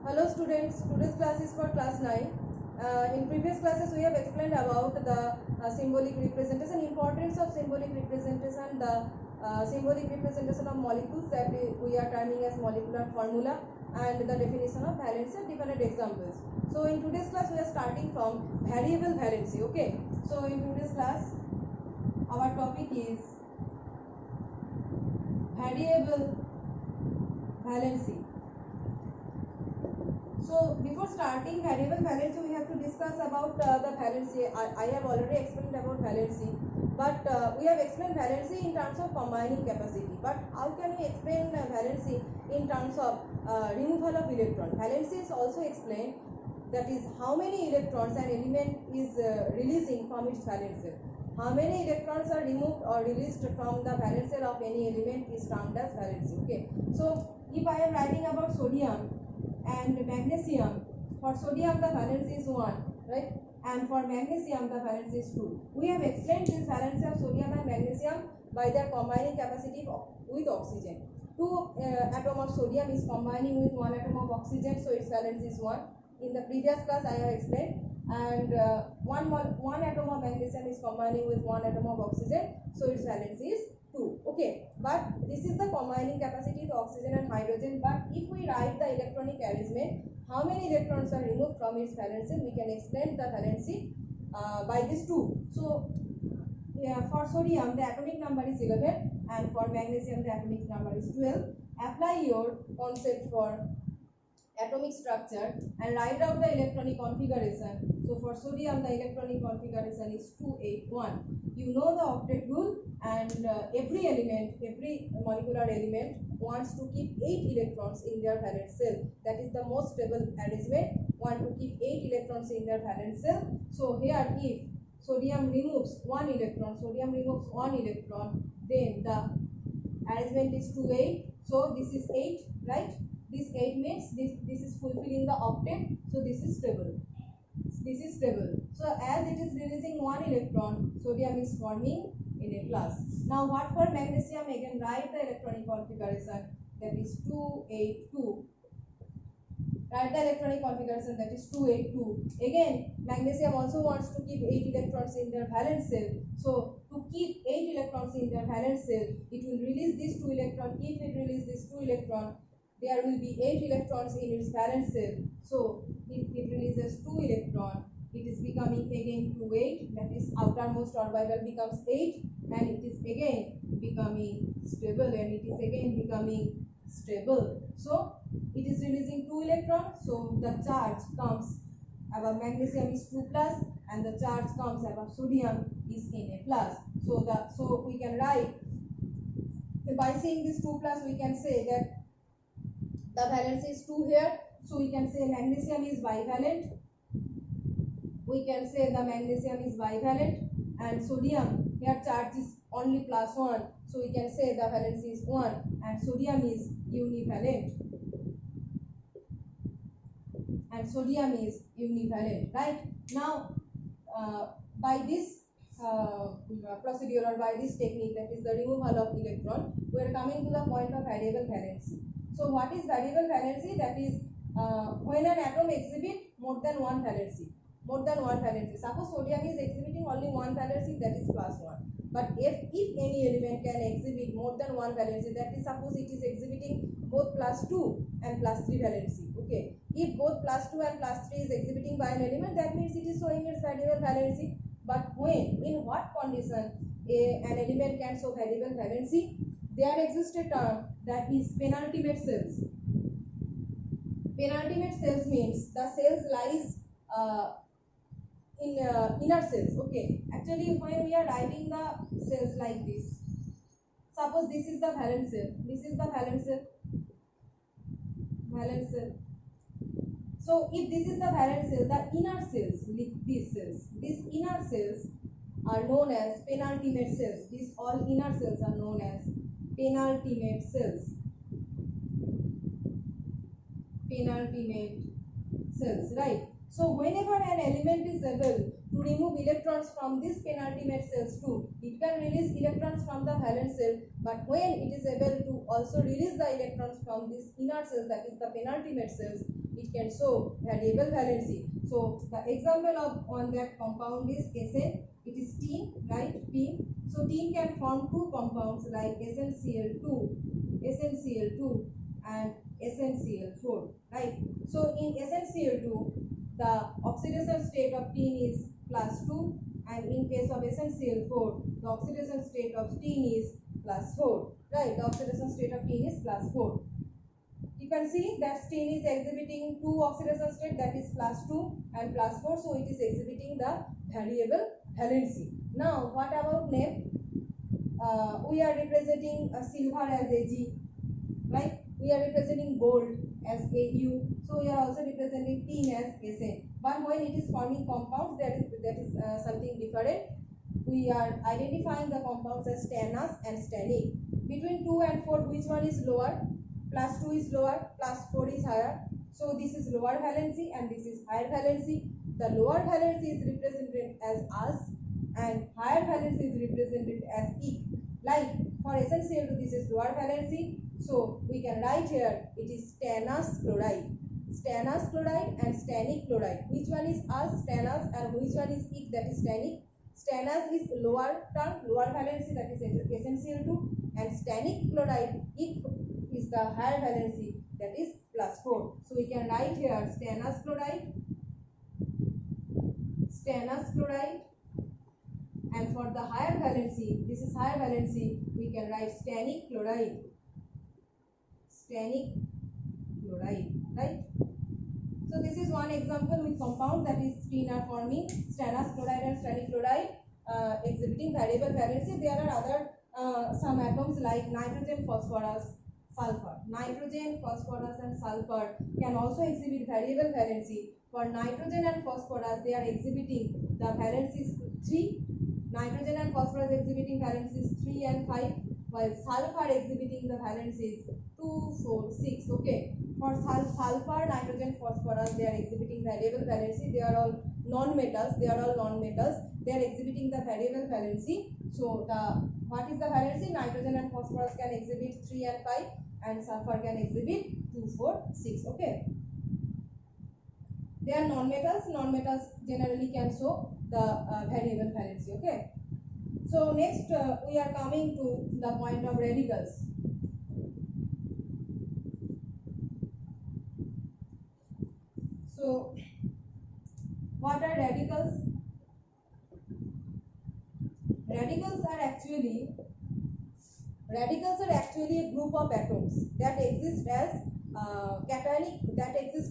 Hello students, today's class is for class 9. In previous classes we have explained about the symbolic representation, importance of symbolic representation, the symbolic representation of molecules that we are terming as molecular formula, and the definition of valency and different examples. So in today's class we are starting from variable valency. Okay, so in today's class our topic is variable valency. So before starting variable valency, we have to discuss about the valency. I have already explained about valency, but we have explained valency in terms of combining capacity. But how can we explain valency in terms of removal of electron? Valency is also explained, that is how many electrons an element is releasing from its valence shell. How many electrons are removed or released from the valence shell of any element is termed as valency. Okay. So if I am writing about sodium and magnesium, for sodium the valence is 1, right, and for magnesium the valence is 2. We have explained this valence of sodium and magnesium by their combining capacity with oxygen. 2 atom of sodium is combining with 1 atom of oxygen, so its valence is 1. In the previous class I have explained. And one atom of magnesium is combining with 1 atom of oxygen, so its valence is 2. Okay, but this is the combining capacity of oxygen and hydrogen. But if we write the electronic arrangement, how many electrons are removed from its valence, we can explain the valency by this 2. So for sodium the atomic number is 11, and for magnesium the atomic number is 12. Apply your concept for atomic structure and write out the electronic configuration. So for sodium the electronic configuration is 281. You know the octet rule, and every molecular element wants to keep 8 electrons in their valence shell. That is the most stable arrangement, want to keep 8 electrons in their valence shell. So here if sodium removes 1 electron, then the arrangement is 2-8. So this is 8, right? This 8 means this is fulfilling the octet, so this is stable. So as it is releasing 1 electron, sodium is forming Na+. Now what for magnesium? Again write the electronic configuration, that is 282. Write the electronic configuration, that is 282. Again magnesium also wants to keep 8 electrons in their valence shell. So to keep 8 electrons in their valence shell, it will release this 2 electron. If it releases this 2 electron, there will be 8 electrons in its valence shell. So if it releases 2 electron, it is becoming again 2-8, that is outermost orbital becomes 8, and it is again becoming stable, So it is releasing 2 electrons, so the charge comes above magnesium is 2+, and the charge comes above sodium is Na+. So we can write, by saying this 2+, we can say that the valence is 2 here, so we can say magnesium is bivalent. And sodium, here charge is only +1, so we can say the valence is 1, and sodium is univalent. Right? Now by this procedure, or by this technique, that is the removal of electron, we are coming to the point of variable valency. So what is variable valency? That is when an atom exhibits more than one valency. Suppose sodium is exhibiting only one valency, that is +1. But if any element can exhibit more than one valency, that is suppose it is exhibiting both +2 and +3 valency. Okay. If both +2 and +3 is exhibiting by an element, that means it is showing its variable valency. But in what condition an element can show variable valency? There exists a term, that is penultimate cells. Penultimate cells means the cells lies in inner cells. Okay, actually when we are writing the cells like this, suppose this is the valence cell, So if this is the valence cell, the inner cells, these inner cells are known as penultimate cells. These all inner cells are known as penultimate cells. Right? So whenever an element is able to remove electrons from these penultimate cells too, it can release electrons from the valence shell, but when it is able to also release the electrons from these inner cells, that is the penultimate cells, it can show variable valency. So the example of on that compound is SN. It is tin, right? Tin. So tin can form two compounds like SnCl2 and SnCl4, right? So in SnCl2, the oxidation state of tin is +2, and in case of SnCl4, the oxidation state of tin is +4, right? The oxidation state of tin is +4. You can see that tin is exhibiting two oxidation state, that is +2 and +4, so it is exhibiting the variable valency. Now what about name? We are representing silver as Ag, right? We are representing gold as Au, so we are also representing tin as Sn. But when it is forming compounds, that is something different. We are identifying the compounds as stannous and stannic. Between 2 and 4, which one is lower? +2 is lower, +4 is higher. So this is lower valency and this is higher valency. The lower valency is represented as us and higher valency is represented as ik. Like for SnCl2, this is lower valency, so we can write here it is stannous chloride. Stannous chloride and stannic chloride. Which one is us, stannous, and which one is ik, that is stannic? Stannous is lower term, lower valency, that is SnCl2, and stannic chloride, ik, is the higher valency, that is +4. So we can write here stannous chloride, and for the higher valency, this is higher valency, we can write stannic chloride, right? So this is one example with compound that is tin are forming stannous chloride and stannic chloride, exhibiting variable valency. There are other some atoms like nitrogen, phosphorus, sulfur. Nitrogen, phosphorus and sulfur can also exhibit variable valency. For nitrogen and phosphorus, they are exhibiting the valencies 3. Nitrogen and phosphorus exhibiting valencies 3 and 5, while sulfur exhibiting the valencies 2, 4, 6. Okay. For sulfur, nitrogen, phosphorus, they are exhibiting variable valency. They are all non-metals. They are exhibiting the variable valency. So what is the valency? Nitrogen and phosphorus can exhibit 3 and 5, and sulfur can exhibit 2, 4, 6. Okay. They are non-metals. Non-metals generally can show the variable valency. Okay. So next we are coming to the point of radicals. So what are radicals? Radicals are actually a group of atoms that exist as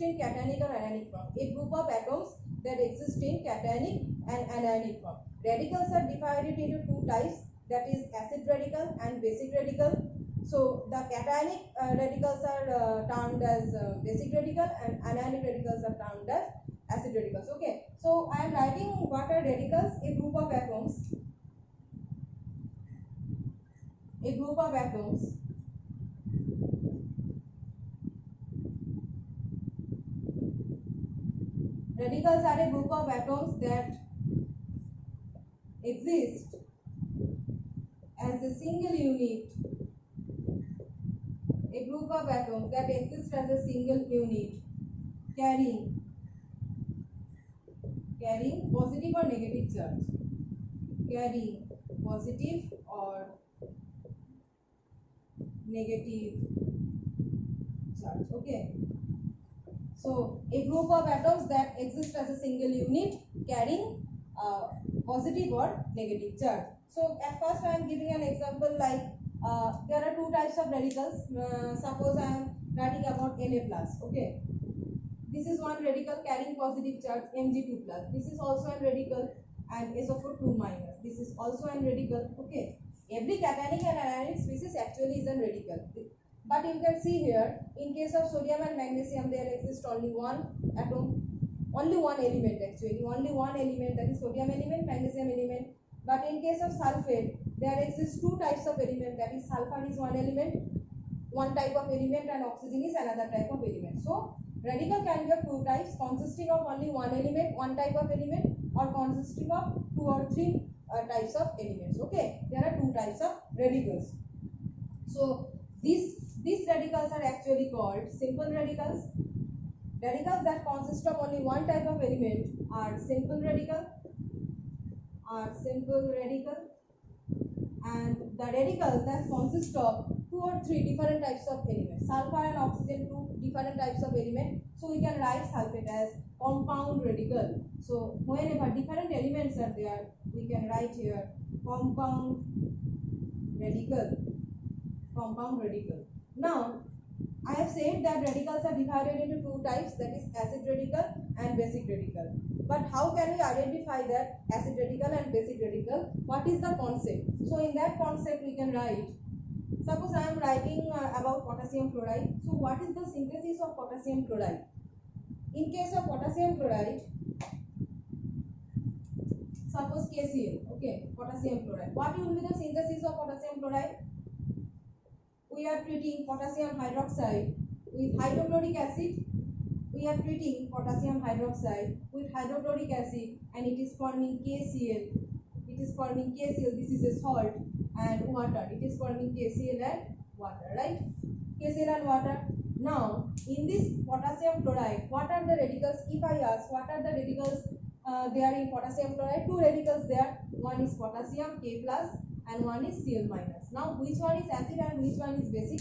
in cationic or anionic form. A group of atoms that exist in cationic and anionic form. Radicals are divided into two types, that is acid radical and basic radical. So the cationic radicals are termed as basic radical, and anionic radicals are termed as acid radicals. Okay. So I am writing what are radicals? A group of atoms radicals are a group of atoms that exist as a single unit. A group of atoms that exist as a single unit carrying positive or negative charge. Carrying positive or negative charge. Okay. So a group of atoms that exist as a single unit carrying positive or negative charge. So at first I am giving an example like there are two types of radicals. Suppose I am writing about Na+. Okay. This is one radical carrying positive charge, Mg2+. This is also a radical, and SO4 2-. This is also a radical. Okay. Every cationic and anionic species actually is a radical. But you can see here, in case of sodium and magnesium, there exists only one atom, only one element actually, only one element, that is sodium element, magnesium element. But in case of sulfate, there exists two types of element, that is sulfur is one element, one type of element, and oxygen is another type of element. So radical can be of two types, consisting of only one element, one type of element, or consisting of two or three types of elements. Okay, there are two types of radicals. So these radicals are actually called simple radicals, radicals that consist of only one type of element are simple radical, and the radicals that consist of two or three different types of elements. Sulfur and oxygen, two different types of elements. So we can write sulfate as compound radical. So whenever different elements are there, we can write here compound radical. Now I have said that radicals are divided into two types, that is acid radical and basic radical. But how can we identify that acid radical and basic radical? What is the concept? So in that concept we can write, suppose I am writing about potassium chloride. So what is the synthesis of potassium chloride? In case of potassium chloride, suppose KCl, okay, potassium chloride. What will be the synthesis of potassium chloride? We are treating potassium hydroxide with hydrochloric acid. We are treating potassium hydroxide with hydrochloric acid, and it is forming KCl. This is a salt, and water. It is forming KCl and water, right? KCl and water. Now, in this potassium chloride, what are the radicals? If I ask, what are the radicals there in potassium chloride? Two radicals there. One is potassium K plus, and one is Cl minus. Now, which one is acid and which one is basic?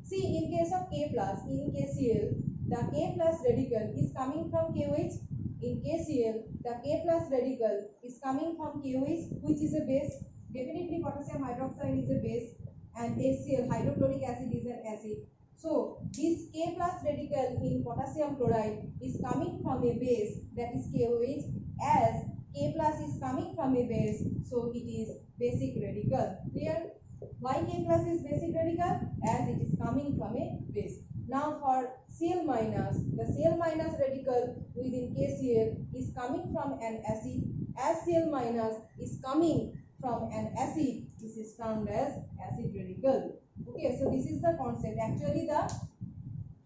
See, in case of K plus, in KCl, the K plus radical is coming from KOH. In KCl, the K plus radical is coming from KOH, which is a base. Definitely, potassium hydroxide is a base, and HCl, hydrochloric acid, is an acid. So, this K plus radical in potassium chloride is coming from a base, that is KOH, as K plus is coming from a base, so it is basic radical. Clear? Why K plus is basic radical? As it is coming from a base. Now for Cl minus, the Cl minus radical within KCl is coming from an acid. As Cl minus is coming from an acid, this is termed as acid radical. Okay, so this is the concept. Actually, the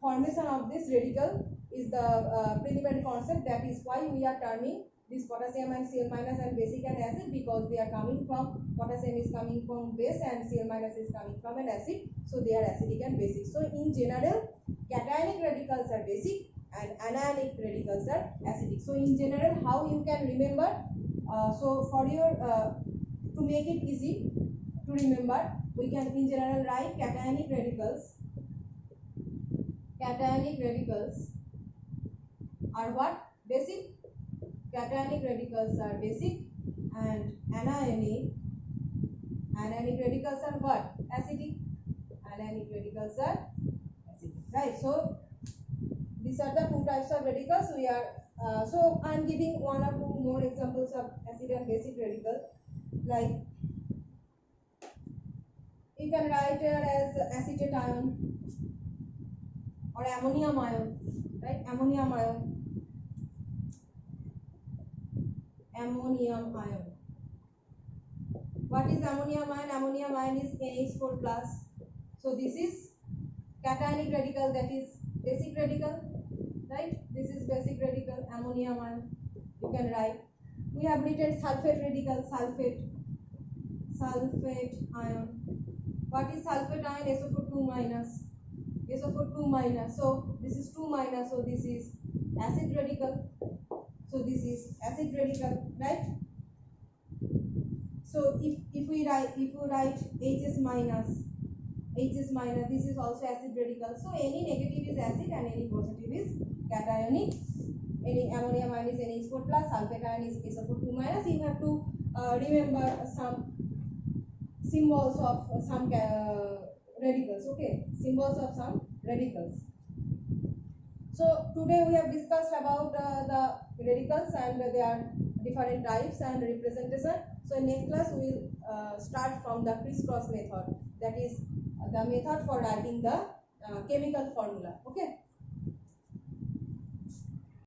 formation of this radical is the preliminary concept. That is why we are terming this potassium and Cl minus and basic and acid, because they are coming from, potassium is coming from base and Cl minus is coming from an acid, so they are acidic and basic. So in general, cationic radicals are basic and anionic radicals are acidic. So in general, how you can remember? So for your to make it easy to remember, we can in general write cationic radicals. Cationic radicals are what? Basic. Cationic radicals are basic, and anionic radicals are what? Acidic. Anionic radicals are acidic, right? So these are the two types of radicals. We are so I am giving one or two more examples of acid and basic radical. Like you can write here as acetate ion or ammonium ion, right? Ammonium ion. What is ammonium ion? Ammonium ion is NH4 plus. So this is cationic radical, that is basic radical, right? This is basic radical, ammonium ion. You can write. We have written sulfate radical, sulfate ion. What is sulfate ion? SO4 minus. SO4 minus. So this is 2 minus. So this is acid radical. So this is acid radical, right? So if we write HS minus, this is also acid radical. So any negative is acid and any positive is cationic. Any ammonium ion is NH4 plus, sulfate ion is SO4 minus. You have to remember some symbols of some radicals. Okay, symbols of some radicals. So today we have discussed about the radicals and their different types and representation. So in next class we will start from the crisscross method, that is the method for writing the chemical formula. Okay.